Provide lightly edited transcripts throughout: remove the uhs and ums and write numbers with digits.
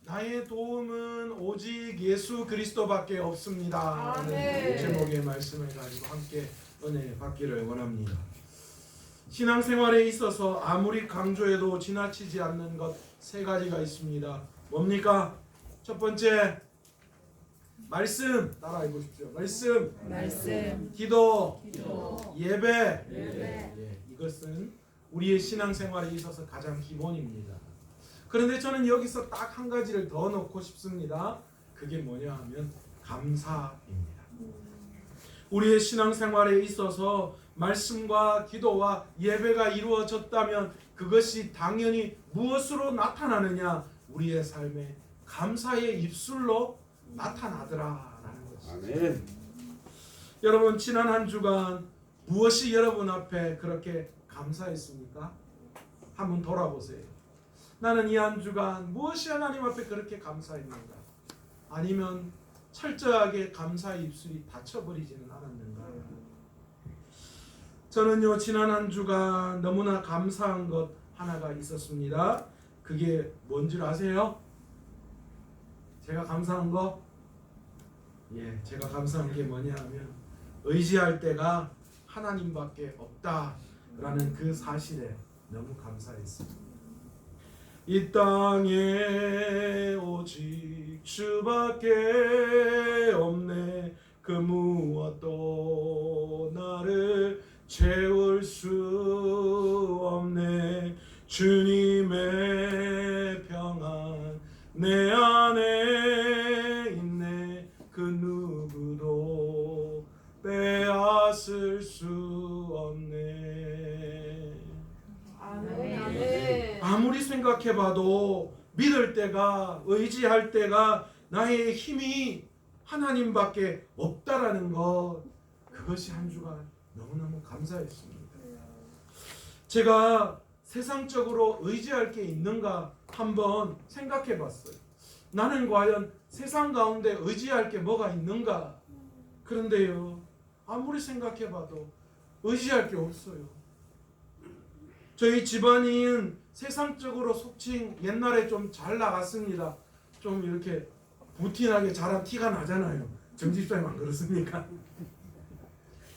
나의 도움은 오직 예수 그리스도밖에 없습니다. 라는 제목의 말씀을 가지고 함께 은혜 받기를 원합니다. 신앙생활에 있어서 아무리 강조해도 지나치지 않는 것 세 가지가 있습니다. 뭡니까? 첫 번째, 말씀. 따라해 보십시오. 말씀. 기도. 예배. 예, 이것은 우리의 신앙생활에 있어서 가장 기본입니다. 그런데 저는 여기서 딱 한 가지를 더 넣고 싶습니다. 그게 뭐냐 하면 감사입니다. 우리의 신앙생활에 있어서 말씀과 기도와 예배가 이루어졌다면 그것이 당연히 무엇으로 나타나느냐? 우리의 삶에 감사의 입술로 나타나더라라는 것이죠. 아멘. 여러분, 지난 한 주간 무엇이 여러분 앞에 그렇게 감사했습니까? 한번 돌아보세요. 나는 이 한 주간 무엇이 하나님 앞에 그렇게 감사했는가? 아니면 철저하게 감사의 입술이 닫혀버리지는 않았는가? 저는요, 지난 한 주간 너무나 감사한 것 하나가 있었습니다. 그게 뭔 줄 아세요? 제가 감사한 거? 예, 제가 감사한 게 뭐냐 하면 의지할 때가 하나님밖에 없다라는 그 사실에 너무 감사했습니다. 이 땅에 오직 주밖에 없네. 그 무엇도 나를 채울 수 없네. 주님의 평안 내 안에 있네. 그 누구도 빼앗을 수 없네. 아멘. 아무리 생각해봐도 믿을 때가, 의지할 때가 나의 힘이 하나님밖에 없다라는 것, 그것이 한 주간 너무너무 감사했습니다. 제가 세상적으로 의지할 게 있는가 한번 생각해봤어요. 나는 과연 세상 가운데 의지할 게 뭐가 있는가? 그런데요, 아무리 생각해봐도 의지할 게 없어요. 저희 집안인 세상적으로 속칭 옛날에 좀 잘 나갔습니다. 좀 이렇게 부티나게 자란 티가 나잖아요. 정집사님 안 그렇습니까?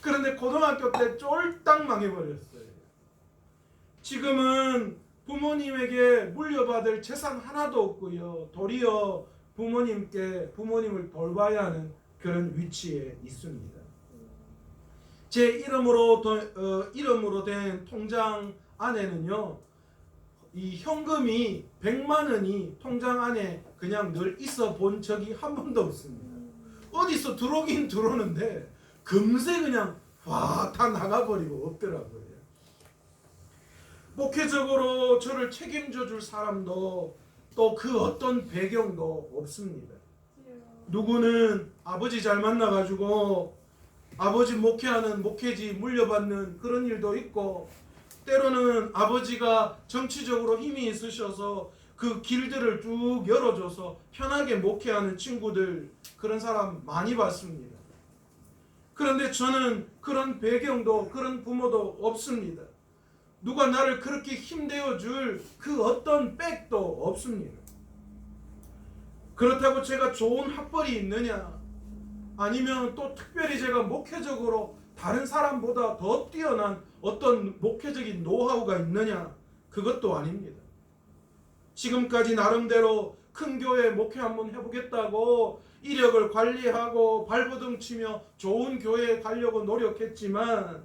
그런데 고등학교 때 쫄딱 망해버렸어요. 지금은 부모님에게 물려받을 재산 하나도 없고요. 도리어 부모님을 돌봐야 하는 그런 위치에 있습니다. 제 이름으로 된 통장 안에는요, 이 현금이 100만 원이 통장 안에 그냥 늘 있어 본 적이 한 번도 없습니다. 어디서 들어오긴 들어오는데 금세 그냥 확 다 나가버리고 없더라고요. 목회적으로 저를 책임져 줄 사람도 또 그 어떤 배경도 없습니다. 누구는 아버지 잘 만나가지고 아버지 목회하는 목회지 물려받는 그런 일도 있고, 때로는 아버지가 정치적으로 힘이 있으셔서 그 길들을 쭉 열어줘서 편하게 목회하는 친구들, 그런 사람 많이 봤습니다. 그런데 저는 그런 배경도 그런 부모도 없습니다. 누가 나를 그렇게 힘내어 줄 그 어떤 백도 없습니다. 그렇다고 제가 좋은 학벌이 있느냐, 아니면 또 특별히 제가 목회적으로 다른 사람보다 더 뛰어난 어떤 목회적인 노하우가 있느냐, 그것도 아닙니다. 지금까지 나름대로 큰 교회 목회 한번 해보겠다고 이력을 관리하고 발버둥 치며 좋은 교회에 가려고 노력했지만,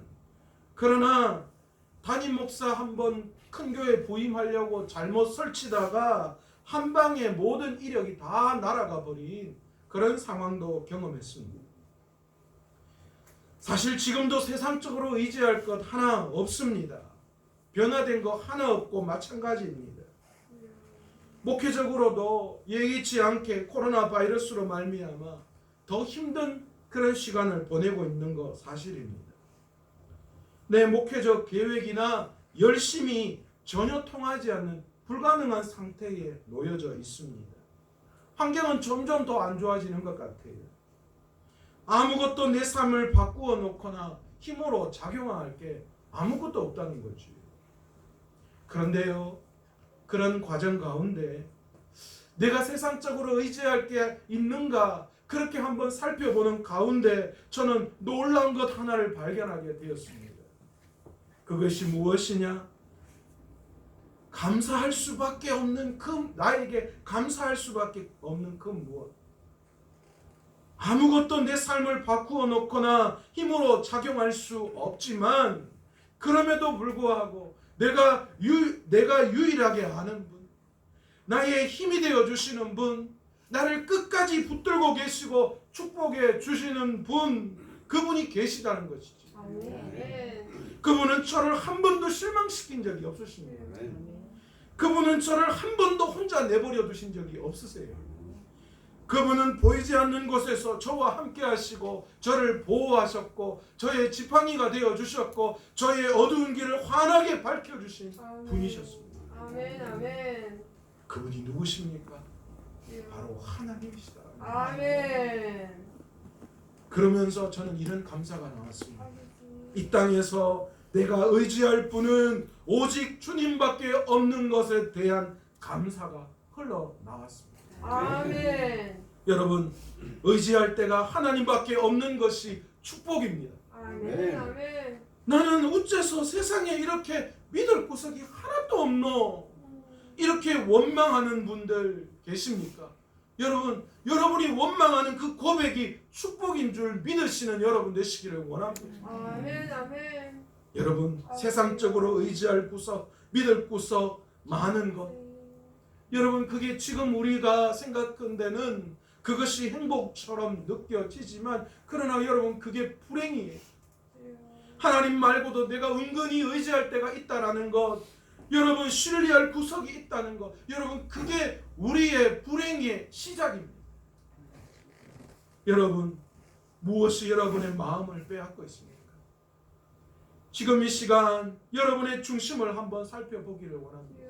그러나 담임 목사 한번 큰 교회 부임하려고 잘못 설치다가 한 방에 모든 이력이 다 날아가 버린 그런 상황도 경험했습니다. 사실 지금도 세상적으로 의지할 것 하나 없습니다. 변화된 거 하나 없고 마찬가지입니다. 목회적으로도 예기치 않게 코로나 바이러스로 말미암아 더 힘든 그런 시간을 보내고 있는 거 사실입니다. 내 목회적 계획이나 열심히 전혀 통하지 않는 불가능한 상태에 놓여져 있습니다. 환경은 점점 더 안 좋아지는 것 같아요. 아무것도 내 삶을 바꾸어 놓거나 힘으로 작용할 게 아무것도 없다는 거지. 그런데요, 그런 과정 가운데 내가 세상적으로 의지할 게 있는가 그렇게 한번 살펴보는 가운데 저는 놀라운 것 하나를 발견하게 되었습니다. 그것이 무엇이냐? 감사할 수밖에 없는 나에게 감사할 수밖에 없는 그 무엇. 아무것도 내 삶을 바꾸어 놓거나 힘으로 작용할 수 없지만 그럼에도 불구하고 내가 유일하게 아는 분, 나의 힘이 되어 주시는 분, 나를 끝까지 붙들고 계시고 축복해 주시는 분, 그분이 계시다는 것이지. 그분은 저를 한 번도 실망시킨 적이 없으십니다. 그분은 저를 한 번도 혼자 내버려 두신 적이 없으세요. 그분은 보이지 않는 곳에서 저와 함께 하시고 저를 보호하셨고 저의 지팡이가 되어 주셨고 저의 어두운 길을 환하게 밝혀 주신 분이셨습니다. 아멘. 아멘. 그분이 누구십니까? 바로 하나님이시다. 아멘. 그러면서 저는 이런 감사가 나왔습니다. 이 땅에서 내가 의지할 분은 오직 주님밖에 없는 것에 대한 감사가 흘러나왔습니다. 아멘. 여러분, 의지할 때가 하나님밖에 없는 것이 축복입니다. 아멘. 아멘. 나는 어째서 세상에 이렇게 믿을 구석이 하나도 없노? 이렇게 원망하는 분들 계십니까? 여러분, 여러분이 원망하는 그 고백이 축복인 줄 믿으시는 여러분 되시기를 원합니다. 아멘. 아멘. 여러분, 세상적으로 의지할 구석, 믿을 구석 많은 것. 여러분, 그게 지금 우리가 생각한 데는 그것이 행복처럼 느껴지지만 그러나 여러분, 그게 불행이에요. 하나님 말고도 내가 은근히 의지할 때가 있다라는 것, 여러분 신뢰할 구석이 있다는 것, 여러분 그게 우리의 불행의 시작입니다. 여러분, 무엇이 여러분의 마음을 빼앗고 있습니까? 지금 이 시간 여러분의 중심을 한번 살펴보기를 원합니다.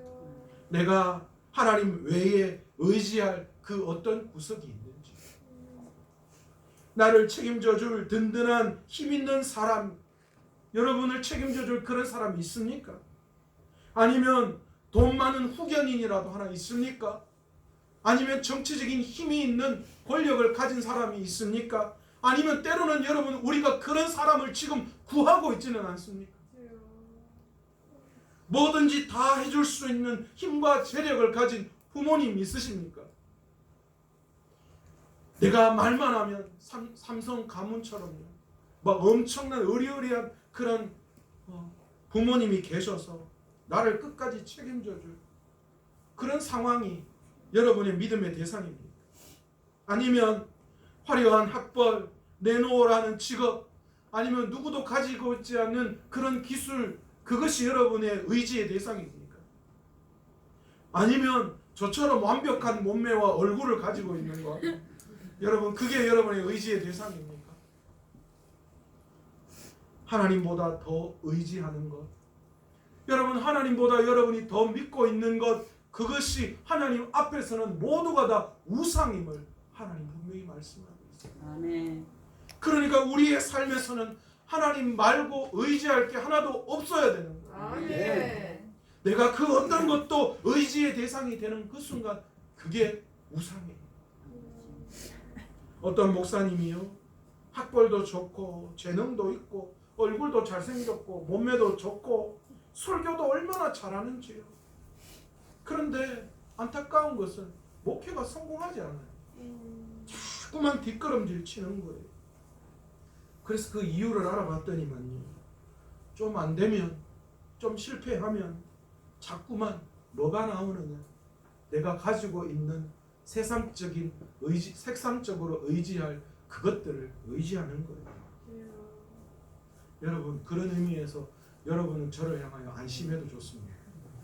내가 하나님 외에 의지할 그 어떤 구석이 있는지, 나를 책임져 줄 든든한 힘 있는 사람, 여러분을 책임져 줄 그런 사람이 있습니까? 아니면 돈 많은 후견인이라도 하나 있습니까? 아니면 정치적인 힘이 있는 권력을 가진 사람이 있습니까? 아니면 때로는 여러분 우리가 그런 사람을 지금 구하고 있지는 않습니까? 뭐든지 다 해줄 수 있는 힘과 재력을 가진 부모님 있으십니까? 내가 말만 하면 삼성 가문처럼요, 막 엄청난 의리의리한 그런 부모님이 계셔서 나를 끝까지 책임져 줄 그런 상황이 여러분의 믿음의 대상입니다. 아니면 화려한 학벌, 내놓으라는 직업, 아니면 누구도 가지고 있지 않는 그런 기술, 그것이 여러분의 의지의 대상입니까? 아니면 저처럼 완벽한 몸매와 얼굴을 가지고 있는 것, 여러분 그게 여러분의 의지의 대상입니까? 하나님보다 더 의지하는 것, 여러분 하나님보다 여러분이 더 믿고 있는 것, 그것이 하나님 앞에서는 모두가 다 우상임을 하나님 분명히 말씀하고 있습니다. 아멘. 그러니까 우리의 삶에서는 하나님 말고 의지할 게 하나도 없어야 되는 거예요. 아멘. 내가 그 어떤 것도 의지의 대상이 되는 그 순간 그게 우상이에요. 어떤 목사님이요, 학벌도 좋고 재능도 있고 얼굴도 잘생겼고 몸매도 좋고 설교도 얼마나 잘하는지요. 그런데 안타까운 것은 목회가 성공하지 않아요. 자꾸만 뒷걸음질 치는 거예요. 그래서 그 이유를 알아봤더니만요, 좀 안 되면, 좀 실패하면 자꾸만 뭐가 나오느냐, 내가 가지고 있는 세상적인 의지, 색상적으로 의지할 그것들을 의지하는 거예요. 여러분, 그런 의미에서 여러분은 저를 향하여 안심해도 좋습니다.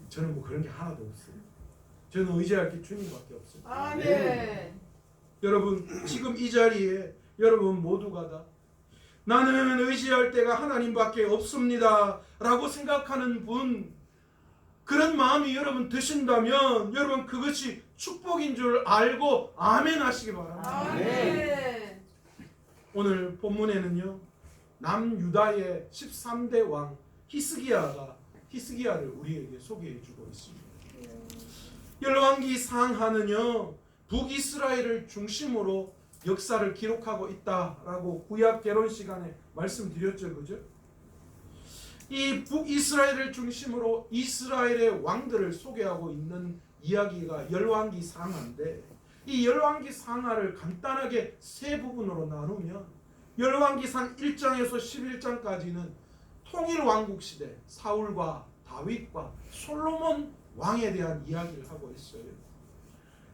저는 뭐 그런 게 하나도 없어요. 저는 의지할 게 주님밖에 없어요. 아멘. 여러분, 지금 이 자리에 여러분 모두가 다 나는 의지할 때가 하나님밖에 없습니다 라고 생각하는 분, 그런 마음이 여러분 드신다면 여러분 그것이 축복인 줄 알고 아멘 하시기 바랍니다. 아멘. 오늘 본문에는요, 남유다의 13대 왕 히스기야를 우리에게 소개해 주고 있습니다. 열왕기 상하는요 북이스라엘을 중심으로 역사를 기록하고 있다라고 구약 개론 시간에 말씀드렸죠, 그죠? 이 북이스라엘을 중심으로 이스라엘의 왕들을 소개하고 있는 이야기가 열왕기 상하인데, 이 열왕기 상하를 간단하게 세 부분으로 나누면 열왕기상 1장에서 11장까지는 통일 왕국 시대 사울과 다윗과 솔로몬 왕에 대한 이야기를 하고 있어요.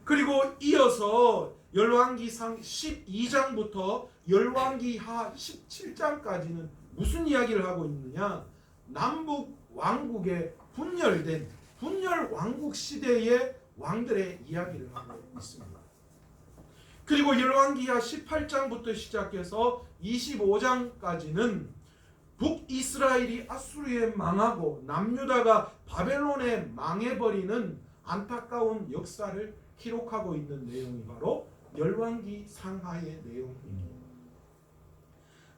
그리고 이어서 열왕기상 12장부터 열왕기하 17장까지는 무슨 이야기를 하고 있느냐? 남북 왕국의 분열된 분열 왕국 시대의 왕들의 이야기를 하고 있습니다. 그리고 열왕기하 18장부터 시작해서 25장까지는 북이스라엘이 아수르에 망하고 남유다가 바벨론에 망해버리는 안타까운 역사를 기록하고 있는 내용이 바로 열왕기 상하의 내용입니다.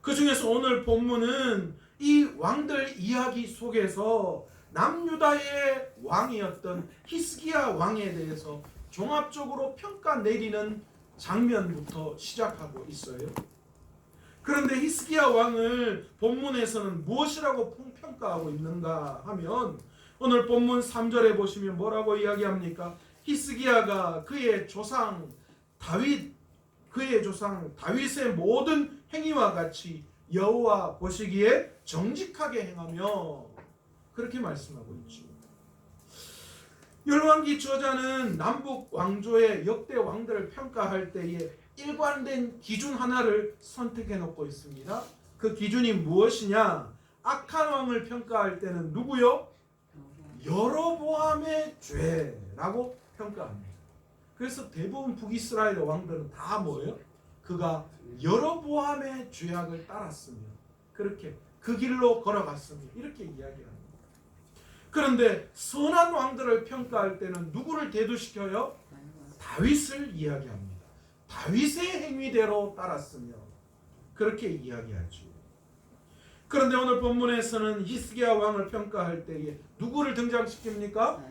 그 중에서 오늘 본문은 이 왕들 이야기 속에서 남유다의 왕이었던 히스기야 왕에 대해서 종합적으로 평가 내리는 장면부터 시작하고 있어요. 그런데 히스기야 왕을 본문에서는 무엇이라고 평가하고 있는가 하면 오늘 본문 3절에 보시면 뭐라고 이야기합니까? 히스기야가 그의 조상 다윗의 모든 행위와 같이 여호와 보시기에 정직하게 행하며, 그렇게 말씀하고 있죠. 열왕기 저자는 남북 왕조의 역대 왕들을 평가할 때에 일관된 기준 하나를 선택해 놓고 있습니다. 그 기준이 무엇이냐? 악한 왕을 평가할 때는 누구요? 여로보암의 죄라고 평가합니다. 그래서 대부분 북이스라엘 왕들은 다 뭐예요? 그가 여로보암의 죄악을 따랐으며 그렇게 그 길로 걸어갔으며 이렇게 이야기합니다. 그런데 선한 왕들을 평가할 때는 누구를 대두시켜요? 다윗을 이야기합니다. 다윗의 행위대로 따랐으며 그렇게 이야기하죠. 그런데 오늘 본문에서는 히스기야 왕을 평가할 때에 누구를 등장시킵니까?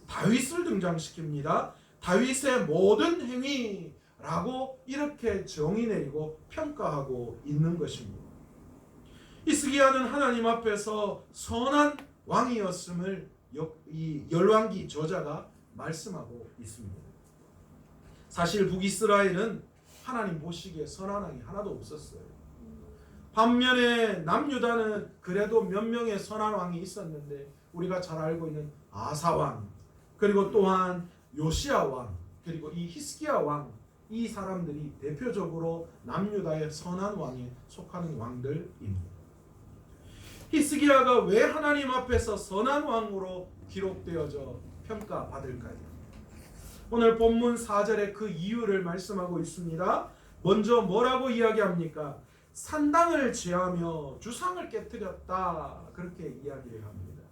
다윗을 등장시킵니다. 다윗의 모든 행위라고 이렇게 정의 내리고 평가하고 있는 것입니다. 히스기야는 하나님 앞에서 선한 왕이었음을 이 열왕기 저자가 말씀하고 있습니다. 사실 북이스라엘은 하나님 보시기에 선한 왕이 하나도 없었어요. 반면에 남유다는 그래도 몇 명의 선한 왕이 있었는데 우리가 잘 알고 있는 아사 왕, 그리고 또한 요시야 왕, 그리고 이 히스기야 왕, 이 사람들이 대표적으로 남유다의 선한 왕에 속하는 왕들입니다. 히스기야가 왜 하나님 앞에서 선한 왕으로 기록되어져 평가받을까요? 오늘 본문 4절에 그 이유를 말씀하고 있습니다. 먼저 뭐라고 이야기합니까? 산당을 제하며 주상을 깨뜨렸다, 그렇게 이야기를 합니다.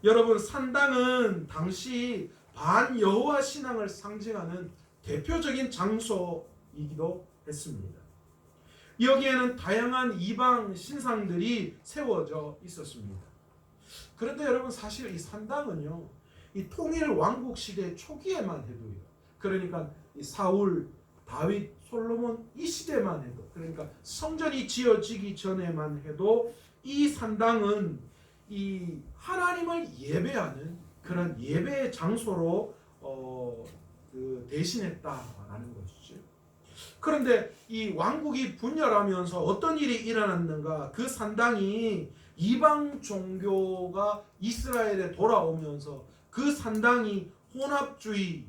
여러분, 산당은 당시 반여호와 신앙을 상징하는 대표적인 장소이기도 했습니다. 여기에는 다양한 이방 신상들이 세워져 있었습니다. 그런데 여러분, 사실 이 산당은요, 이 통일 왕국 시대 초기에만 해도요, 그러니까 이 사울, 다윗, 솔로몬 이 시대만 해도, 그러니까 성전이 지어지기 전에만 해도 이 산당은 이 하나님을 예배하는 그런 예배의 장소로 대신했다라는 것이죠. 그런데 이 왕국이 분열하면서 어떤 일이 일어났는가? 그 산당이 이방 종교가 이스라엘에 돌아오면서 그 산당이 혼합주의,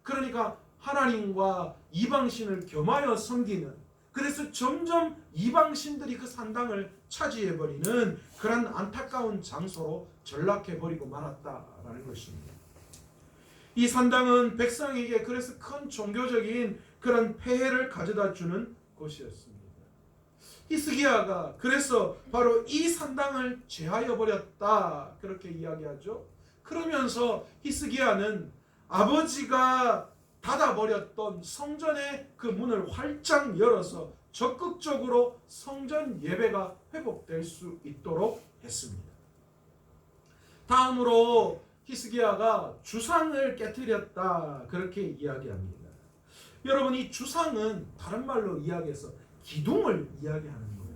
그러니까 하나님과 이방신을 겸하여 섬기는, 그래서 점점 이방신들이 그 산당을 차지해버리는 그런 안타까운 장소로 전락해버리고 말았다라는 것입니다. 이 산당은 백성에게 그래서 큰 종교적인 그런 폐해를 가져다 주는 곳이었습니다. 히스기야가 그래서 바로 이 산당을 제하여 버렸다, 그렇게 이야기하죠. 그러면서 히스기야는 아버지가 닫아버렸던 성전의 그 문을 활짝 열어서 적극적으로 성전 예배가 회복될 수 있도록 했습니다. 다음으로 히스기야가 주상을 깨뜨렸다 그렇게 이야기합니다. 여러분, 이 주상은 다른 말로 이야기해서 기둥을 이야기하는 거예요.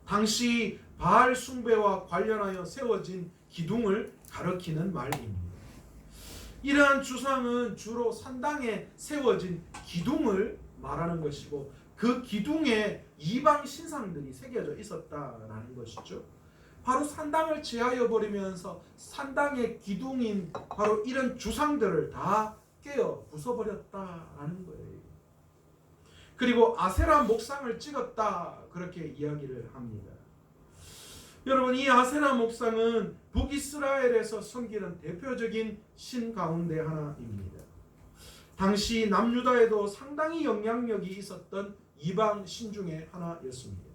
당시 바알 숭배와 관련하여 세워진 기둥을 가리키는 말입니다. 이러한 주상은 주로 산당에 세워진 기둥을 말하는 것이고, 그 기둥에 이방 신상들이 새겨져 있었다라는 것이죠. 바로 산당을 제하여 버리면서 산당의 기둥인 바로 이런 주상들을 다 깨어 부숴버렸다라는 거예요. 그리고 아세라 목상을 찍었다 그렇게 이야기를 합니다. 여러분, 이 아세라 목상은 북이스라엘에서 섬기는 대표적인 신 가운데 하나입니다. 당시 남유다에도 상당히 영향력이 있었던 이방 신 중에 하나였습니다.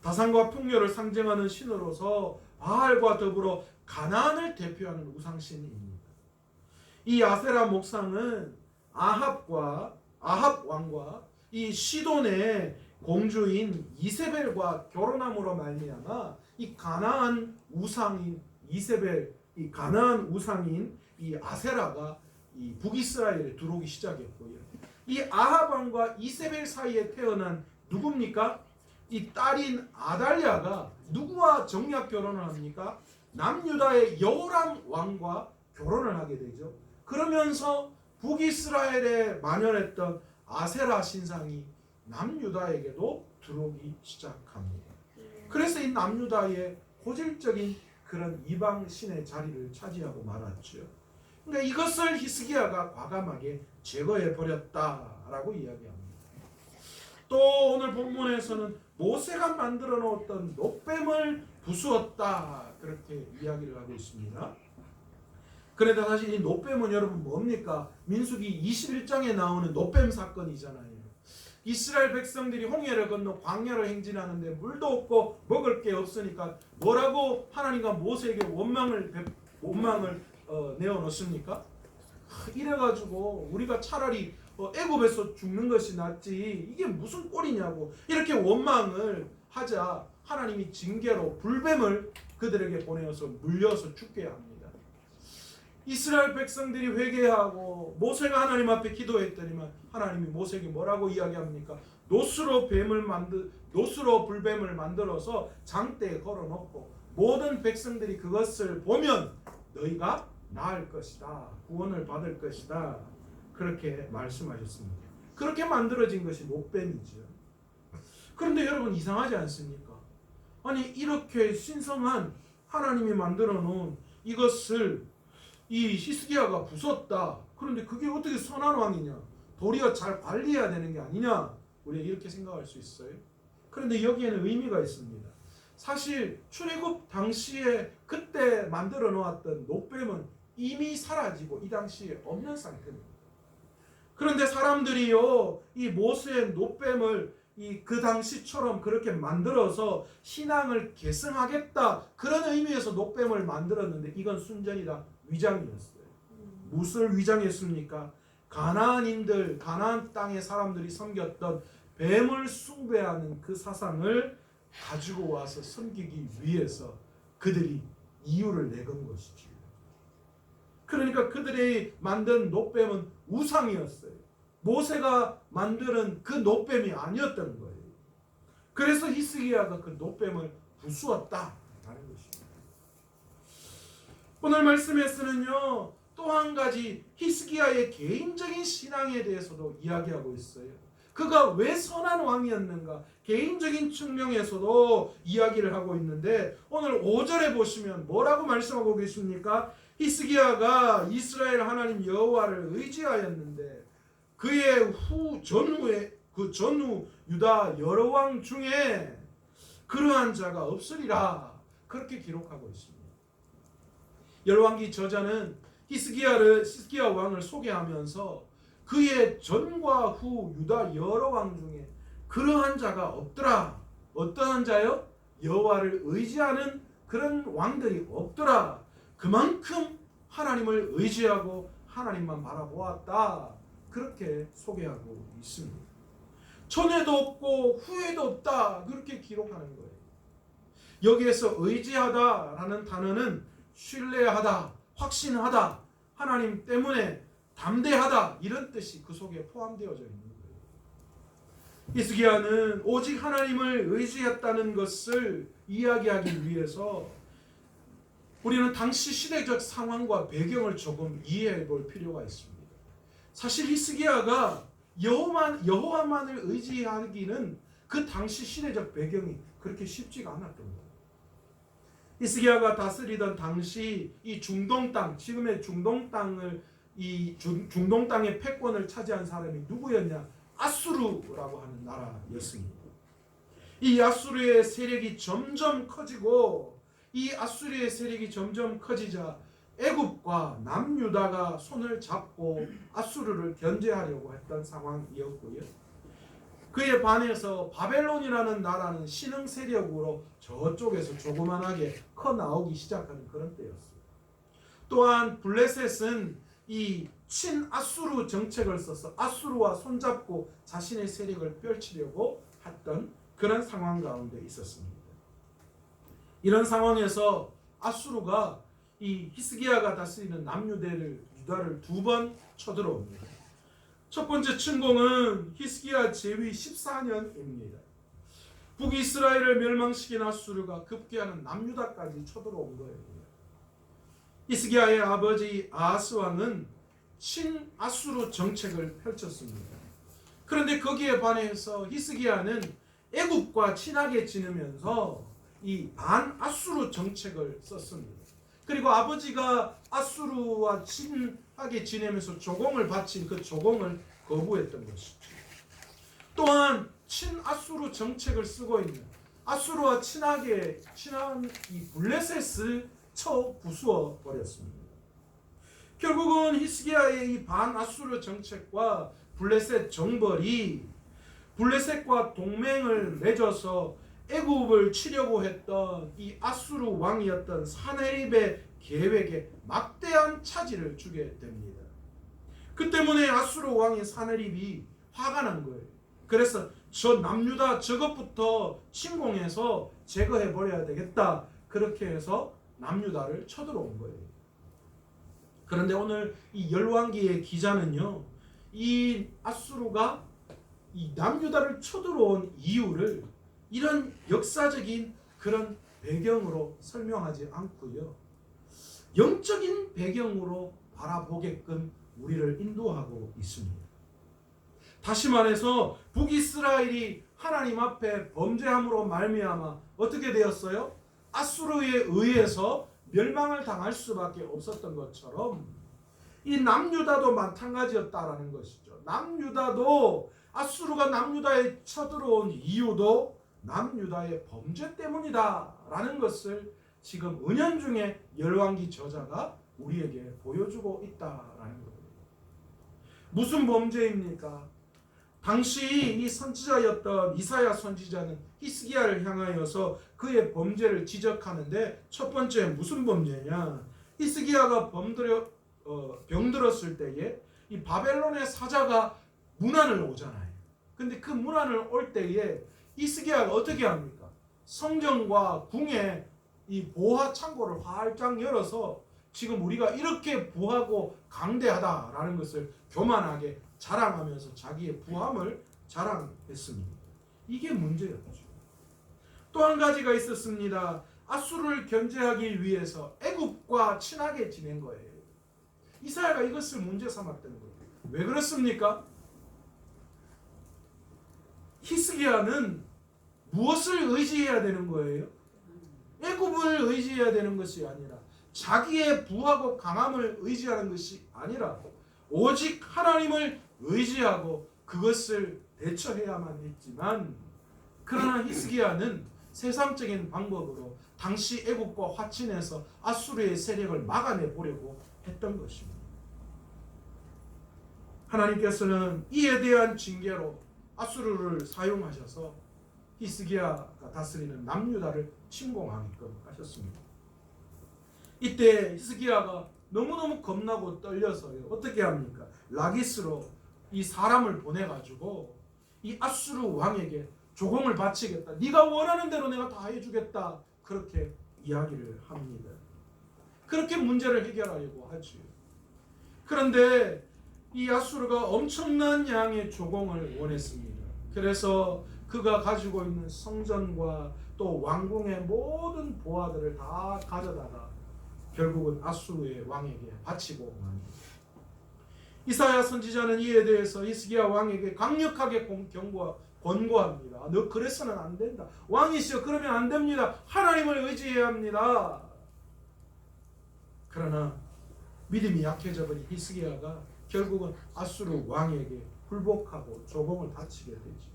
다산과 풍요를 상징하는 신으로서 바알과 더불어 가나안을 대표하는 우상신입니다. 이 아세라 목상은 아합 왕과 이 시돈의 공주인 이세벨과 결혼함으로 말미암아 이 가나안 우상인 이세벨, 이 가나안 우상인 이 아세라가 이 북이스라엘에 들어오기 시작했고요. 이 아합 왕과 이세벨 사이에 태어난 누굽니까? 이 딸인 아달랴가 누구와 정략 결혼을 합니까? 남유다의 여호람 왕과 결혼을 하게 되죠. 그러면서 북이스라엘에 만연했던 아세라 신상이 남유다에게도 들어오기 시작합니다. 그래서 이 남유다의 고질적인 그런 이방 신의 자리를 차지하고 말았죠. 그러니까 이것을 히스기야가 과감하게 제거해 버렸다라고 이야기합니다. 또 오늘 본문에서는 모세가 만들어 놓았던 놋뱀을 부수었다 그렇게 이야기를 하고 있습니다. 그런데 사실 이 놋뱀은 여러분 뭡니까? 민수기 21장에 나오는 놋뱀 사건이잖아요. 이스라엘 백성들이 홍해를 건너 광야를 행진하는데 물도 없고 먹을 게 없으니까 뭐라고 하나님과 모세에게 원망을 내어놓습니까? 이래가지고 우리가 차라리 애굽에서 죽는 것이 낫지 이게 무슨 꼴이냐고 이렇게 원망을 하자 하나님이 징계로 불뱀을 그들에게 보내어서 물려서 죽게 합니다. 이스라엘 백성들이 회개하고 모세가 하나님 앞에 기도했더니만 하나님이 모세에게 뭐라고 이야기합니까? 노스로 불뱀을 만들어서 장대에 걸어놓고 모든 백성들이 그것을 보면 너희가 나을 것이다, 구원을 받을 것이다 그렇게 말씀하셨습니다. 그렇게 만들어진 것이 놋뱀이죠. 그런데 여러분 이상하지 않습니까? 아니 이렇게 신성한 하나님이 만들어 놓은 이것을 이 히스기야가 부쉈다. 그런데 그게 어떻게 선한 왕이냐? 도리어 잘 관리해야 되는 게 아니냐? 우리가 이렇게 생각할 수 있어요. 그런데 여기에는 의미가 있습니다. 사실 출애굽 당시에 그때 만들어 놓았던 놋뱀은 이미 사라지고 이 당시에 없는 상태입니다. 그런데 사람들이요 이 모세의 놋뱀을 그 당시처럼 그렇게 만들어서 신앙을 계승하겠다 그런 의미에서 놋뱀을 만들었는데 이건 순전히 다 위장이었어요. 무엇을 위장했습니까? 가나안인들, 가나안 땅의 사람들이 섬겼던 뱀을 숭배하는 그 사상을 가지고 와서 섬기기 위해서 그들이 이유를 내건 것이죠. 그러니까 그들이 만든 놋뱀은 우상이었어요. 모세가 만드는 그 놋뱀이 아니었던 거예요. 그래서 히스기야가 그 놋뱀을 부수었다라는 것입니다. 오늘 말씀에서는요 또 한 가지 히스기야의 개인적인 신앙에 대해서도 이야기하고 있어요. 그가 왜 선한 왕이었는가 개인적인 측면에서도 이야기를 하고 있는데 오늘 5절에 보시면 뭐라고 말씀하고 계십니까? 히스기야가 이스라엘 하나님 여호와를 의지하였는데 그의 전후 유다 여러 왕 중에 그러한 자가 없으리라 그렇게 기록하고 있습니다. 열왕기 저자는 히스기야 왕을 소개하면서 그의 전과 후 유다 여러 왕 중에 그러한 자가 없더라. 어떠한 자요? 여호와를 의지하는 그런 왕들이 없더라. 그만큼 하나님을 의지하고 하나님만 바라보았다. 그렇게 소개하고 있습니다. 전에도 없고 후에도 없다. 그렇게 기록하는 거예요. 여기에서 의지하다라는 단어는 신뢰하다, 확신하다, 하나님 때문에 담대하다, 이런 뜻이 그 속에 포함되어져 있는 거예요. 히스기야는 오직 하나님을 의지했다는 것을 이야기하기 위해서 우리는 당시 시대적 상황과 배경을 조금 이해해 볼 필요가 있습니다. 사실 히스기야가 여호와만을 의지하기는 그 당시 시대적 배경이 그렇게 쉽지가 않았던 거예요. 히스기야가 다스리던 당시 이 중동 땅, 지금의 중동 땅을 중동 땅의 패권을 차지한 사람이 누구였냐? 아수르라고 하는 나라였습니다. 이 아수르의 세력이 점점 커지고, 이 아수르의 세력이 점점 커지자 애굽과 남유다가 손을 잡고 아수르를 견제하려고 했던 상황이었고요. 그에 반해서 바벨론이라는 나라는 신흥 세력으로 저쪽에서 조그만하게 커 나오기 시작하는 그런 때였어요. 또한 블레셋은 이 친아수르 정책을 써서 아수르와 손잡고 자신의 세력을 펼치려고 했던 그런 상황 가운데 있었습니다. 이런 상황에서 아수르가 이 히스기야가 다스리는 유다를 두 번 쳐들어옵니다. 첫 번째 침공은 히스기야 제위 14년입니다. 북이스라엘을 멸망시킨 아수르가 급기야는 남유다까지 쳐들어온 거예요. 히스기야의 아버지 아하스 왕은 친아수르 정책을 펼쳤습니다. 그런데 거기에 반해서 히스기야는 애굽과 친하게 지내면서 이 반아수르 정책을 썼습니다. 그리고 아버지가 아수르와 친하게 지내면서 조공을 바친 그 조공을 거부했던 것이죠. 또한 친아수르 정책을 쓰고 있는 아수르와 친한 이 블레셋을 쳐 부수어 버렸습니다. 결국은 히스기야의 이 반아수르 정책과 블레셋 정벌이 블레셋과 동맹을 맺어서 애굽을 치려고 했던 이 아수르 왕이었던 사네립의 계획에 막대한 차질을 주게 됩니다. 그 때문에 아수르 왕인 사네립이 화가 난 거예요. 그래서 저 남유다 저것부터 침공해서 제거해 버려야 되겠다. 그렇게 해서 남유다를 쳐들어온 거예요. 그런데 오늘 이 열왕기의 기자는요, 이 아수르가 이 남유다를 쳐들어온 이유를 이런 역사적인 그런 배경으로 설명하지 않고요, 영적인 배경으로 바라보게끔 우리를 인도하고 있습니다. 다시 말해서 북이스라엘이 하나님 앞에 범죄함으로 말미암아 어떻게 되었어요? 아수르에 의해서 멸망을 당할 수밖에 없었던 것처럼 이 남유다도 마찬가지였다라는 것이죠. 남유다도 아수르가 남유다에 쳐들어온 이유도 남유다의 범죄 때문이다라는 것을 지금 은연중에 열왕기 저자가 우리에게 보여주고 있다라는 거예요. 무슨 범죄입니까? 당시 이 선지자였던 이사야 선지자는 히스기야를 향하여서 그의 범죄를 지적하는데 첫 번째 무슨 범죄냐? 히스기야가 병들었을 때에 이 바벨론의 사자가 문안을 오잖아요. 근데 그 문안을 올 때에 히스기야가 어떻게 합니까? 성전과 궁에 이 보화 창고를 활짝 열어서 지금 우리가 이렇게 부하고 강대하다라는 것을 교만하게 자랑하면서 자기의 부함을 자랑했습니다. 이게 문제였죠. 또 한 가지가 있었습니다. 아수르를 견제하기 위해서 애굽과 친하게 지낸 거예요. 이사야가 이것을 문제 삼았던 거예요. 왜 그렇습니까? 히스기야는 무엇을 의지해야 되는 거예요? 애굽을 의지해야 되는 것이 아니라 자기의 부하고 강함을 의지하는 것이 아니라 오직 하나님을 의지하고 그것을 대처해야만 했지만, 그러나 히스기야는 세상적인 방법으로 당시 애굽과 화친해서 아수르의 세력을 막아내 보려고 했던 것입니다. 하나님께서는 이에 대한 징계로 아수르를 사용하셔서 히스기야가 다스리는 남유다를 침공하게끔 하셨습니다. 이때 히스기야가 너무너무 겁나고 떨려서요, 어떻게 합니까? 라기스로 이 사람을 보내가지고 이 아수르 왕에게 조공을 바치겠다, 네가 원하는 대로 내가 다 해주겠다, 그렇게 이야기를 합니다. 그렇게 문제를 해결하려고 하지요. 그런데 이 아수르가 엄청난 양의 조공을 원했습니다. 그래서 그가 가지고 있는 성전과 또 왕궁의 모든 보화들을 다 가져다가 결국은 아수르의 왕에게 바치고 맙니다. 이사야 선지자는 이에 대해서 히스기야 왕에게 강력하게 권고합니다. 너 그래서는 안 된다. 왕이시여 그러면 안 됩니다. 하나님을 의지해야 합니다. 그러나 믿음이 약해져 버린 히스기야가 결국은 아수르 왕에게 굴복하고 조공을 바치게 되죠.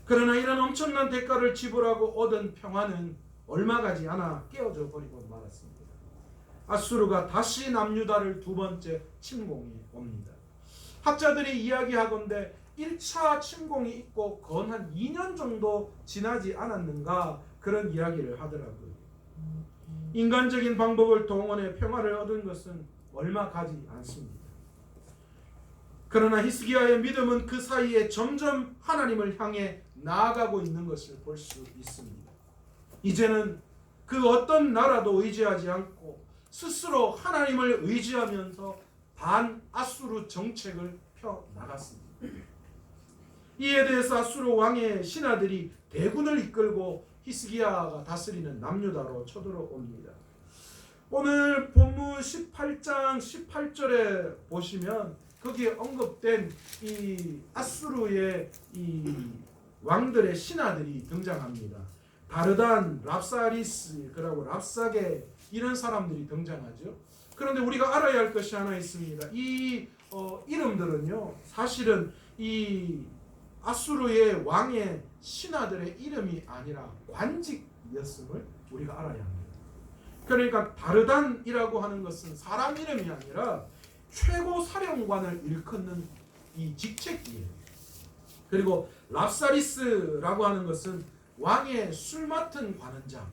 그러나 이런 엄청난 대가를 지불하고 얻은 평화는 얼마 가지 않아 깨어져 버리고 말았습니다. 아수르가 다시 남유다를 두 번째 침공해 옵니다. 학자들이 이야기하건대 1차 침공이 있고 건 한 2년 정도 지나지 않았는가 그런 이야기를 하더라고요. 인간적인 방법을 동원해 평화를 얻은 것은 얼마 가지 않습니다. 그러나 히스기야의 믿음은 그 사이에 점점 하나님을 향해 나아가고 있는 것을 볼 수 있습니다. 이제는 그 어떤 나라도 의지하지 않고 스스로 하나님을 의지하면서 반아수르 정책을 펴 나갔습니다. 이에 대해서 아수르 왕의 신하들이 대군을 이끌고 히스기야가 다스리는 남유다로 쳐들어옵니다. 오늘 본문 18장 18절에 보시면 거기에 언급된 이 아수르의 이 왕들의 신하들이 등장합니다. 다르단, 랍사리스, 그리고 랍사게 이런 사람들이 등장하죠. 그런데 우리가 알아야 할 것이 하나 있습니다. 이 이름들은요, 사실은 이 아수르의 왕의 신하들의 이름이 아니라 관직이었음을 우리가 알아야 합니다. 그러니까 다르단이라고 하는 것은 사람 이름이 아니라 최고 사령관을 일컫는 이 직책이에요. 그리고 랍사리스라고 하는 것은 왕의 술 맡은 관원장,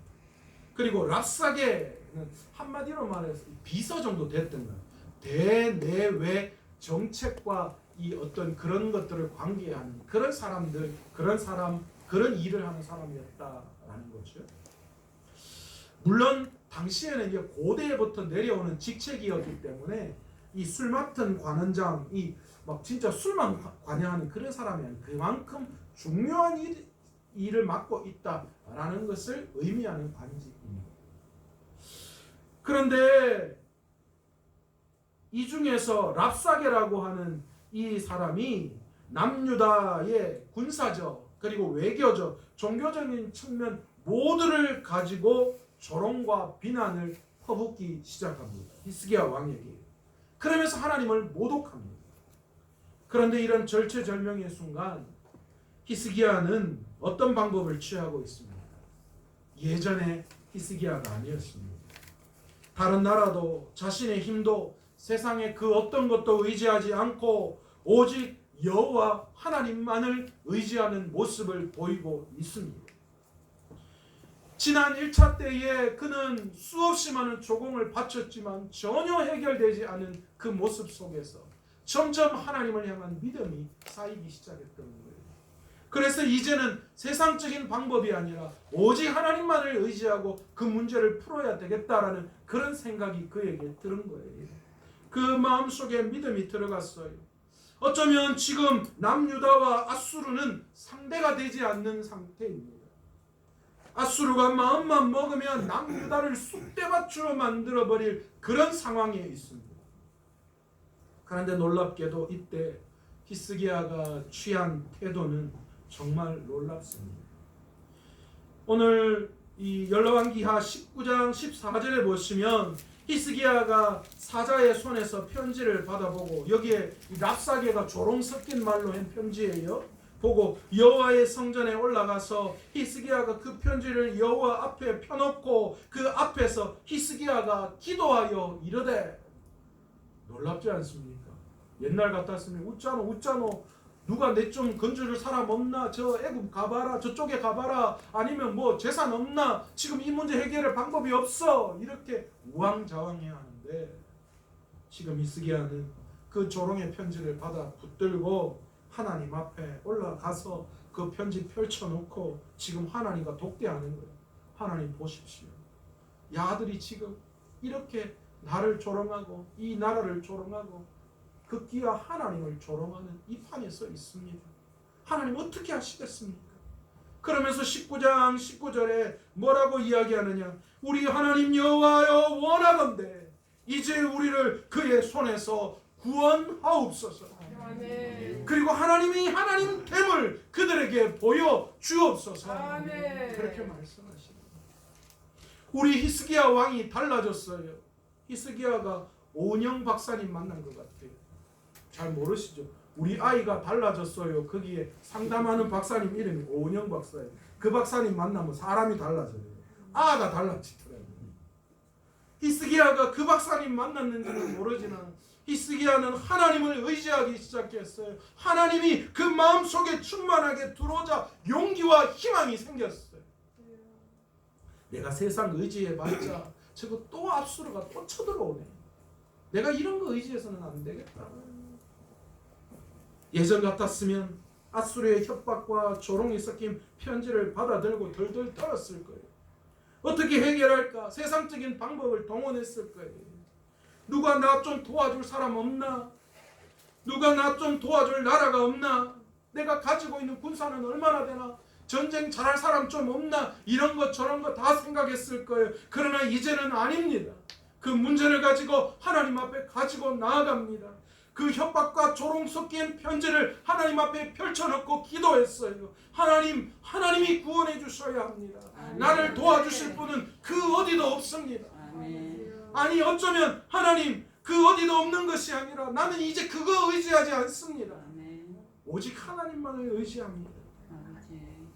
그리고 랍사게는 한마디로 말해서 비서 정도 됐던 거예요. 대내외 정책과 이 어떤 그런 것들을 관계하는 그런 사람들, 그런 일을 하는 사람이었다라는 거죠. 물론 당시에는 이제 고대부터 내려오는 직책이었기 때문에 이 술 맡은 관원장이 막 진짜 술만 관여하는 그런 사람이 아니고 그만큼 중요한 일을 맡고 있다라는 것을 의미하는 관직입니다. 그런데 이 중에서 랍사게라고 하는 이 사람이 남유다의 군사적 그리고 외교적 종교적인 측면 모두를 가지고 조롱과 비난을 퍼붓기 시작합니다. 히스기야 왕에게. 그러면서 하나님을 모독합니다. 그런데 이런 절체절명의 순간 히스기야는 어떤 방법을 취하고 있습니다. 예전에 히스기야가 아니었습니다. 다른 나라도 자신의 힘도 세상의 그 어떤 것도 의지하지 않고 오직 여호와 하나님만을 의지하는 모습을 보이고 있습니다. 지난 1차 때에 그는 수없이 많은 조공을 바쳤지만 전혀 해결되지 않은 그 모습 속에서 점점 하나님을 향한 믿음이 쌓이기 시작했던 거예요. 그래서 이제는 세상적인 방법이 아니라 오직 하나님만을 의지하고 그 문제를 풀어야 되겠다라는 그런 생각이 그에게 드는 거예요. 그 마음속에 믿음이 들어갔어요. 어쩌면 지금 남유다와 아수르는 상대가 되지 않는 상태입니다. 아수르가 마음만 먹으면 남유다를 쑥대밭으로 만들어버릴 그런 상황에 있습니다. 그런데 놀랍게도 이때 히스기야가 취한 태도는 정말 놀랍습니다. 오늘 이 열왕기하 19장 14절에 보시면 히스기야가 사자의 손에서 편지를 받아보고 여기에 랍사게가 조롱 섞인 말로 한 편지예요. 보고 여호와의 성전에 올라가서 히스기야가 그 편지를 여호와 앞에 펴놓고 그 앞에서 히스기야가 기도하여 이르되, 놀랍지 않습니까? 옛날 같았으면 웃자노 누가 내 좀 건져줄 사람 없나? 저 애굽 가봐라, 저쪽에 가봐라, 아니면 뭐 재산 없나? 지금 이 문제 해결할 방법이 없어, 이렇게 우왕좌왕해야 하는데 지금 히스기야는 그 조롱의 편지를 받아 붙들고 하나님 앞에 올라가서 그 편지 펼쳐놓고 지금 하나님과 독대하는 거예요. 하나님 보십시오. 이 아들이 지금 이렇게 나를 조롱하고 이 나라를 조롱하고 극기와 하나님을 조롱하는 이 판에 서 있습니다. 하나님 어떻게 하시겠습니까? 그러면서 19장 19절에 뭐라고 이야기하느냐? 우리 하나님 여호와여 원하건대 이제 우리를 그의 손에서 구원하옵소서. 아멘. 그리고 하나님이 하나님 됨을 그들에게 보여 주옵소서. 아멘. 그렇게 말씀하십니다. 우리 히스기야 왕이 달라졌어요. 히스기야가 오은영 박사님 만난 것 같아요. 잘 모르시죠? 우리 아이가 달라졌어요. 거기에 상담하는 박사님 이름이 오은영 박사예요. 그 박사님 만나면 사람이 달라져요. 아가 달라지더라고요. 히스기야가 그 박사님 만났는지는 모르지만 히스기야는 하나님을 의지하기 시작했어요. 하나님이 그 마음속에 충만하게 들어오자 용기와 희망이 생겼어요. 내가 세상 의지해봤자 저거 또 압수르가 또 쳐들어오네. 내가 이런 거 의지해서는 안 되겠다. 예전 같았으면 압수르의 협박과 조롱이 섞인 편지를 받아들고 덜덜 떨었을 거예요. 어떻게 해결할까? 세상적인 방법을 동원했을 거예요. 누가 나 좀 도와줄 사람 없나? 누가 나 좀 도와줄 나라가 없나? 내가 가지고 있는 군사는 얼마나 되나? 전쟁 잘할 사람 좀 없나? 이런 것 저런 거 다 생각했을 거예요. 그러나 이제는 아닙니다. 그 문제를 가지고 하나님 앞에 가지고 나아갑니다. 그 협박과 조롱 섞인 편지를 하나님 앞에 펼쳐놓고 기도했어요. 하나님, 하나님이 구원해 주셔야 합니다. 아멘. 나를 도와주실 분은 그 어디도 없습니다. 아멘. 아니 어쩌면 하나님 그 어디도 없는 것이 아니라 나는 이제 그거 의지하지 않습니다. 아멘. 오직 하나님만을 의지합니다. 아멘.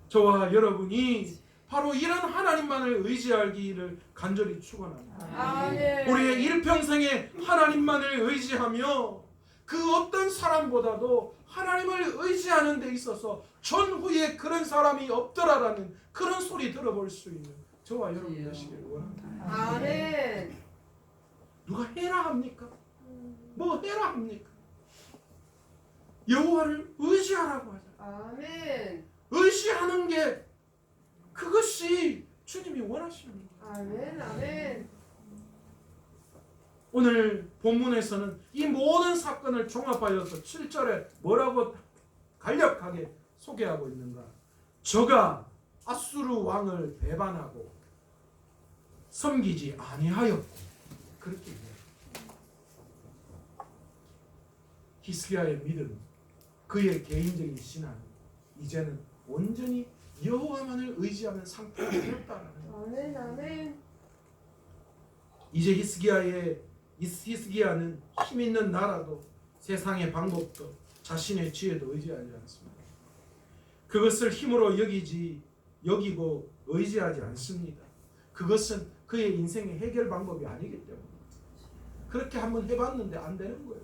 저와 여러분이 바로 이런 하나님만을 의지하기를 간절히 축원합니다. 아멘. 우리의 일평생에 하나님만을 의지하며 그 어떤 사람보다도 하나님을 의지하는 데 있어서 전후에 그런 사람이 없더라라는 그런 소리 들어볼 수 있는 저와 여러분 되시길 원합니다. 아멘. 누가 해라 합니까? 뭐 해라 합니까? 여호와를 의지하라고 하잖아요. 아멘. 의지하는 게 그것이 주님이 원하시는 거예요. 아멘. 아멘. 오늘 본문에서는 이 모든 사건을 종합하여서 7절에 뭐라고 간략하게 소개하고 있는가? 저가 아수르 왕을 배반하고 섬기지 아니하였고 그렇게 얘기해요. 히스기야의 믿음, 그의 개인적인 신앙 이제는 온전히 여호와만을 의지하는 상태가 되었다는 거예요. 아멘. 아멘. 이제 히스기야는 힘 있는 나라도 세상의 방법도 자신의 지혜도 의지하지 않습니다. 그것을 힘으로 여기고 의지하지 않습니다. 그것은 그의 인생의 해결 방법이 아니기 때문에 그렇게 한번 해봤는데 안 되는 거예요.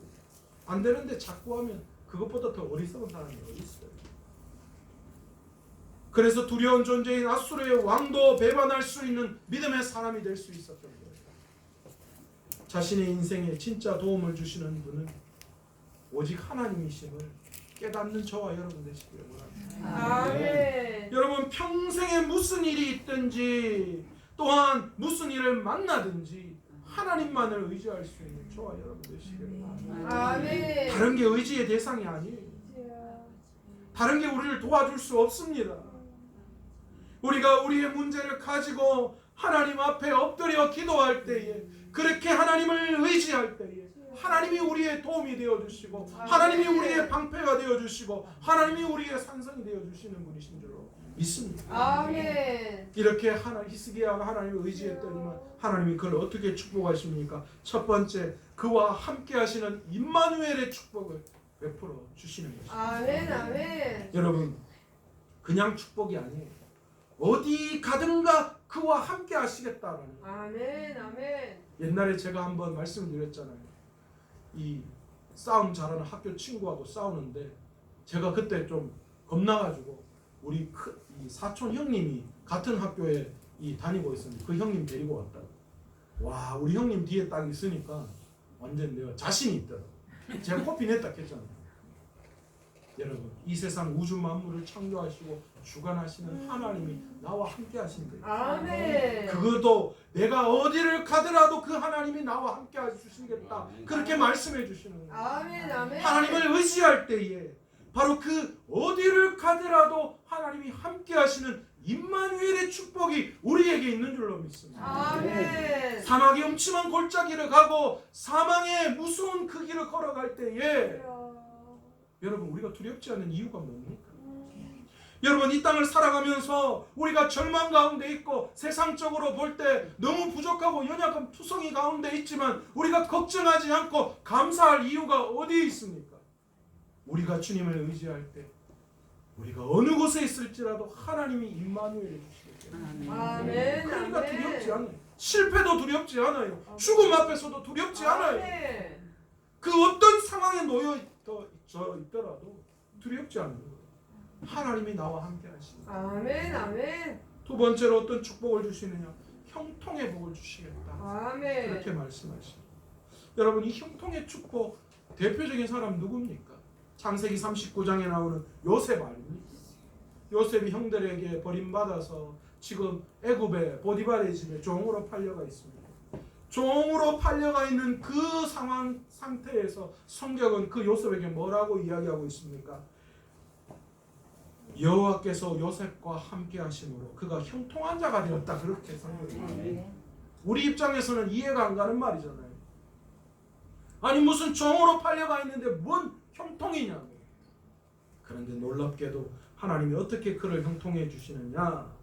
안 되는데 자꾸 하면 그것보다 더 어리석은 사람이 어디 있어요. 그래서 두려운 존재인 아수르의 왕도 배반할 수 있는 믿음의 사람이 될 수 있었던 거예요. 자신의 인생에 진짜 도움을 주시는 분은 오직 하나님이심을 깨닫는 저와 여러분 되시길 원합니다. 아멘. 여러분 평생에 무슨 일이 있든지 또한 무슨 일을 만나든지 하나님만을 의지할 수 있는 저와 여러분 되시길 원합니다. 아멘. 다른 게 의지의 대상이 아니에요. 다른 게 우리를 도와줄 수 없습니다. 우리가 우리의 문제를 가지고 하나님 앞에 엎드려 기도할 때에 그렇게 하나님을 의지할 때에 하나님이 우리의 도움이 되어주시고 하나님이 우리의 방패가 되어주시고 하나님이 우리의 산성이 되어주시는 분이신 줄로 믿습니다. 아멘. 이렇게 히스기야가 하나님을 의지했더니만 하나님이 그를 어떻게 축복하십니까? 첫 번째, 그와 함께 하시는 임마누엘의 축복을 베풀어 주시는 것입니다. 아멘. 아멘. 여러분, 그냥 축복이 아니에요. 어디 가든가 그와 함께 하시겠다라는. 아멘. 아멘. 옛날에 제가 한번 말씀드렸잖아요. 이 싸움 잘하는 학교 친구하고 싸우는데 제가 그때 좀 겁나가지고 우리 이 사촌 형님이 같은 학교에 다니고 있었는데 그 형님 데리고 왔다고. 와, 우리 형님 뒤에 딱 있으니까 완전 내가 자신이 있더라고. 제가 코피 냈다 했잖아요. 여러분 이 세상 우주 만물을 창조하시고 주관하시는 하나님이 나와 함께 하신대요. 아멘. 그것도 내가 어디를 가더라도 그 하나님이 나와 함께 해주시겠다. 그렇게 말씀해 주시는 거예요. 아멘. 아멘. 하나님을 의지할 때에 바로 그 어디를 가더라도 하나님이 함께 하시는 임마누엘의 축복이 우리에게 있는 줄로 믿습니다. 아멘. 사막의 음침한 골짜기를 가고 사망의 무서운 그 길을 걸어갈 때에 여러분 우리가 두렵지 않은 이유가 뭡니까? 여러분 이 땅을 살아가면서 우리가 절망 가운데 있고 세상적으로 볼 때 너무 부족하고 연약한 투성이 가운데 있지만 우리가 걱정하지 않고 감사할 이유가 어디에 있습니까? 우리가 주님을 의지할 때 우리가 어느 곳에 있을지라도 하나님이 임마누엘을 주시겠죠. 아멘. 그러니까 아멘. 두렵지 않아요. 실패도 두렵지 않아요. 죽음 앞에서도 두렵지 않아요. 아멘. 그 어떤 상황에 놓여 있더라도 두렵지 않는 거예요. 하나님이 나와 함께 하시는 거예요. 아멘. 아멘. 두 번째로 어떤 축복을 주시느냐? 형통의 복을 주시겠다. 아멘. 그렇게 말씀하시죠. 여러분 이 형통의 축복 대표적인 사람 누굽니까? 창세기 39장에 나오는 요셉 아닙니까? 요셉이 형들에게 버림받아서 지금 애굽의 보디발의 집에 종으로 팔려가 있습니다. 종으로 팔려가 있는 그 상태에서 성경은 그 요셉에게 뭐라고 이야기하고 있습니까? 여호와께서 요셉과 함께 하심으로 그가 형통한 자가 되었다. 그렇게 성경이. 우리 입장에서는 이해가 안 가는 말이잖아요. 아니 무슨 종으로 팔려가 있는데 뭔 형통이냐고. 그런데 놀랍게도 하나님이 어떻게 그를 형통해 주시느냐.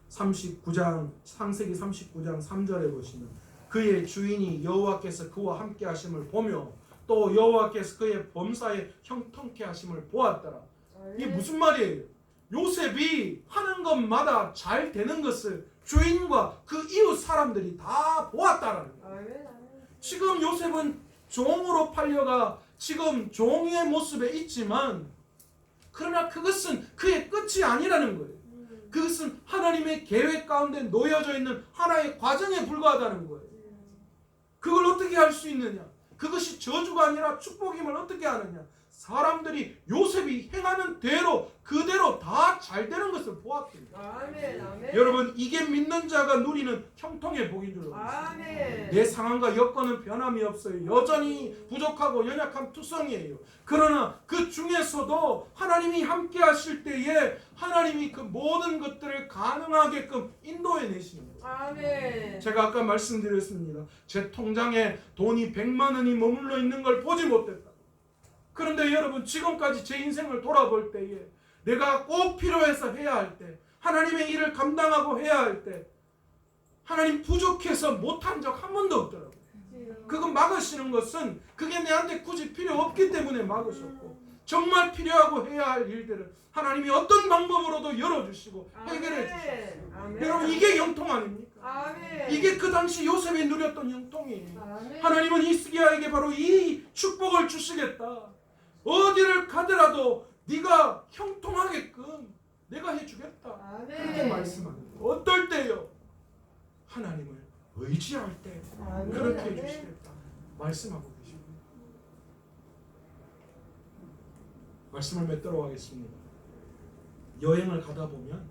39장 창세기 39장 3절에 보시면 그의 주인이 여호와께서 그와 함께 하심을 보며 또 여호와께서 그의 범사에 형통케 하심을 보았더라. 이게 무슨 말이에요? 요셉이 하는 것마다 잘 되는 것을 주인과 그 이웃 사람들이 다 보았다라는 거예요. 아멘. 지금 요셉은 종으로 팔려가 지금 종의 모습에 있지만 그러나 그것은 그의 끝이 아니라는 거예요. 그것은 하나님의 계획 가운데 놓여져 있는 하나의 과정에 불과하다는 거예요. 그걸 어떻게 할 수 있느냐? 그것이 저주가 아니라 축복임을 어떻게 하느냐? 사람들이 요셉이 행하는 대로 그대로 다 잘 되는 것을 보았습니다. 아멘. 아멘. 여러분 이게 믿는 자가 누리는 형통의 복인 줄로 믿습니다. 아멘. 내 상황과 여건은 변함이 없어요. 여전히 부족하고 연약한 투성이에요. 그러나 그 중에서도 하나님이 함께 하실 때에 하나님이 그 모든 것들을 가능하게끔 인도해 내시는 거예요. 아멘. 제가 아까 말씀드렸습니다. 제 통장에 돈이 100만 원이 머물러 있는 걸 보지 못했다. 그런데 여러분 지금까지 제 인생을 돌아볼 때에 내가 꼭 필요해서 해야 할 때 하나님의 일을 감당하고 해야 할 때 하나님 부족해서 못한 적 한 번도 없더라고요. 그거 막으시는 것은 그게 내한테 굳이 필요 없기 때문에 막으셨고 정말 필요하고 해야 할 일들을 하나님이 어떤 방법으로도 열어주시고 해결해 주시고 아멘. 여러분 이게 형통 아닙니까? 아멘. 이게 그 당시 요셉이 누렸던 형통이에요. 아멘. 하나님은 히스기야에게 바로 이 축복을 주시겠다. 어디를 가더라도 네가 형통하게끔 내가 해주겠다. 그렇게 아멘. 말씀하는 거예요. 어떨 때요? 하나님을 의지할 때 아멘. 그렇게 아멘. 해주시겠다 말씀하고 계십니다. 말씀을 맺도록 하겠습니다. 여행을 가다 보면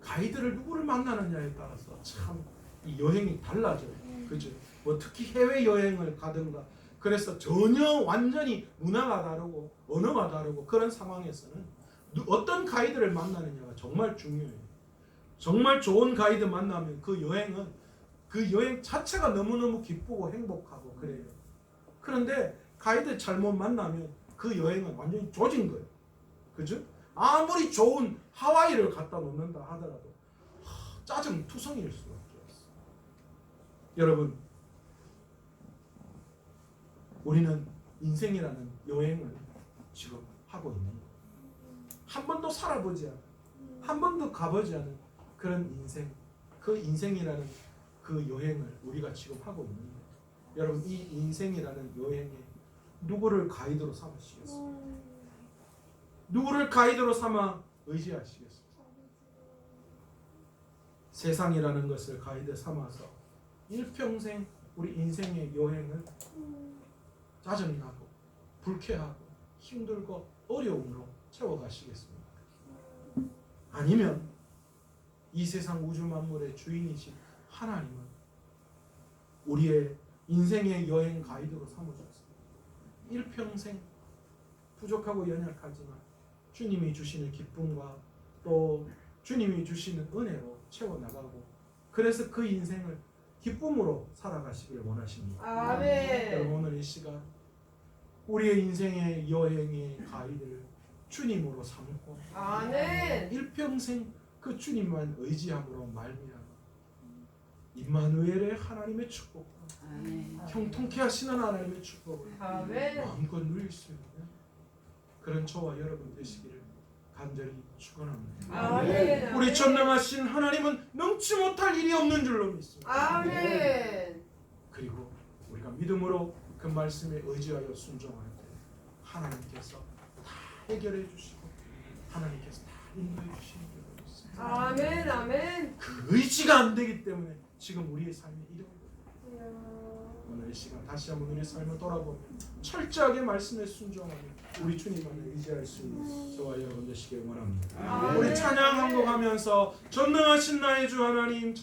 가이드를 누구를 만나느냐에 따라서 참 이 여행이 달라져요. 그죠? 뭐 특히 해외 여행을 가든가 그래서 전혀 완전히 문화가 다르고 언어가 다르고 그런 상황에서는 어떤 가이드를 만나느냐가 정말 중요해요. 정말 좋은 가이드 만나면 그 여행 자체가 너무너무 기쁘고 행복하고 그래요. 그런데 가이드 잘못 만나면 그 여행은 완전히 조진 거예요. 그죠? 아무리 좋은 하와이를 갖다 놓는다 하더라도 짜증 투성이일 수밖에 없어요. 여러분 우리는 인생이라는 여행을 지금 하고 있는 거예요. 한 번도 살아보지 않은, 한 번도 가보지 않은 그런 인생, 그 인생이라는 그 여행을 우리가 지금 하고 있는 거예요. 여러분 이 인생이라는 여행에 누구를 가이드로 삼으시겠습니까? 누구를 가이드로 삼아 의지하시겠습니까? 세상이라는 것을 가이드 삼아서 일평생 우리 인생의 여행을 짜증나고 불쾌하고 힘들고 어려움으로 채워가시겠습니까? 아니면 이 세상 우주 만물의 주인이신 하나님은 우리의 인생의 여행 가이드로 삼으셨습니다. 일평생 부족하고 연약하지만 주님이 주시는 기쁨과 또 주님이 주시는 은혜로 채워나가고 그래서 그 인생을 기쁨으로 살아가시길 원하십니다. 아멘. 여러분 오늘 이 시간 우리의 인생의 여행의 가이드를 주님으로 삼고 아멘. 일평생 그 주님만 의지함으로 말미암아 임마누엘의 하나님의 축복과 아멘. 형통케 하시는 하나님의 축복을 아멘. 마음껏 누릴 수 있는 그런 저와 여러분 되시기를 간절히 축원합니다. 아멘. 우리 전능하신 하나님은 넘지 못할 일이 없는 줄로 믿습니다. 아멘. 그리고 우리가 믿음으로 그 말씀에 의지하여 순종할 때 하나님께서 다 해결해 주시고 하나님께서 다 인도해 주시는 줄로 믿습니다. 아멘. 아멘. 그 의지가 안 되기 때문에 지금 우리의 삶이 이런 거예요. 오늘 이 시간 다시 한번 우리의 삶을 돌아보며 철저하게 말씀에 순종하며 우리 주님만을 의지할 수 있는 저와 여러분 되시길 원합니다. 아멘. 우리 찬양 한곡하면서 전능하신 나의 주 하나님